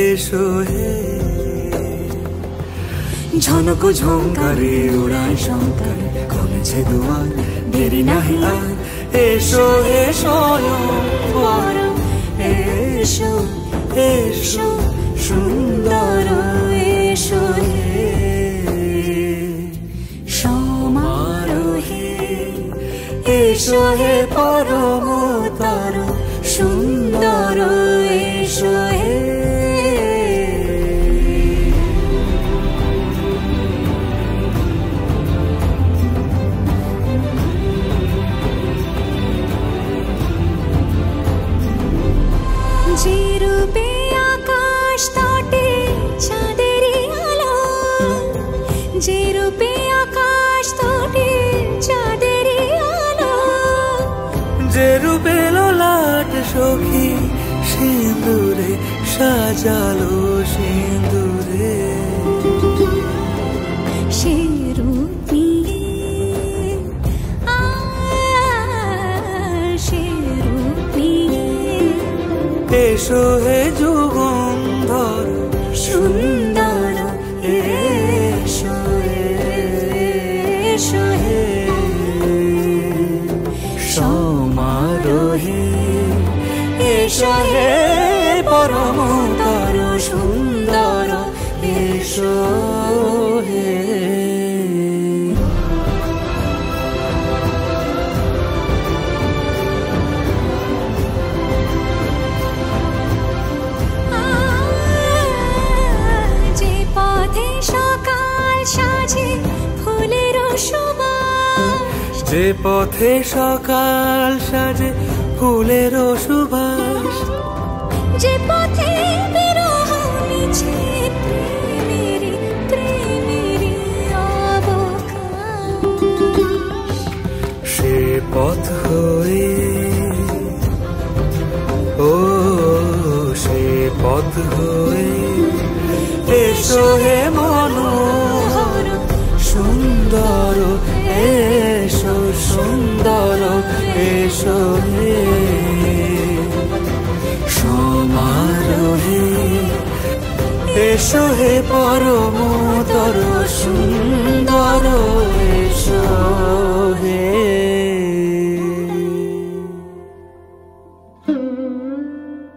এসো হে ঝনক ঝঙ্কারে উড়ায় শঙ্কার কমেছে দুয়ার দেরি নাহি আর এসো হে স্বয়ংবর এসো এসো সুন্দর এসো হে সমারোহে এসো হে পরমতর সুন্দর এসো হে যে রূপে আকাশ তটে চাঁদেরই আলো যে রূপে আকাশ তটে চাঁদেরই আলো যে রূপে ললাট সখী সিঁদুরে সাজালো সিঁদুরে সে রূপ নিয়ে সে রূপ নিয়ে এসো হে যুগন্ধর সুন্দর এসো এসো হে সমারোহে এসো হে পরমতর সুন্দর এসো হে যে পথে সকাল সাজে ফুলের সুবাস যে পথে বিরহ মিছে প্রেমেরি প্রেমেরি অবকাশ সে পথ হয়ে ও সে পথ হয়ে এসো হে মনোহর সুন্দর এসো সুন্দর এসো হে সমারোহে এসো হে পরমতর সুন্দর এসো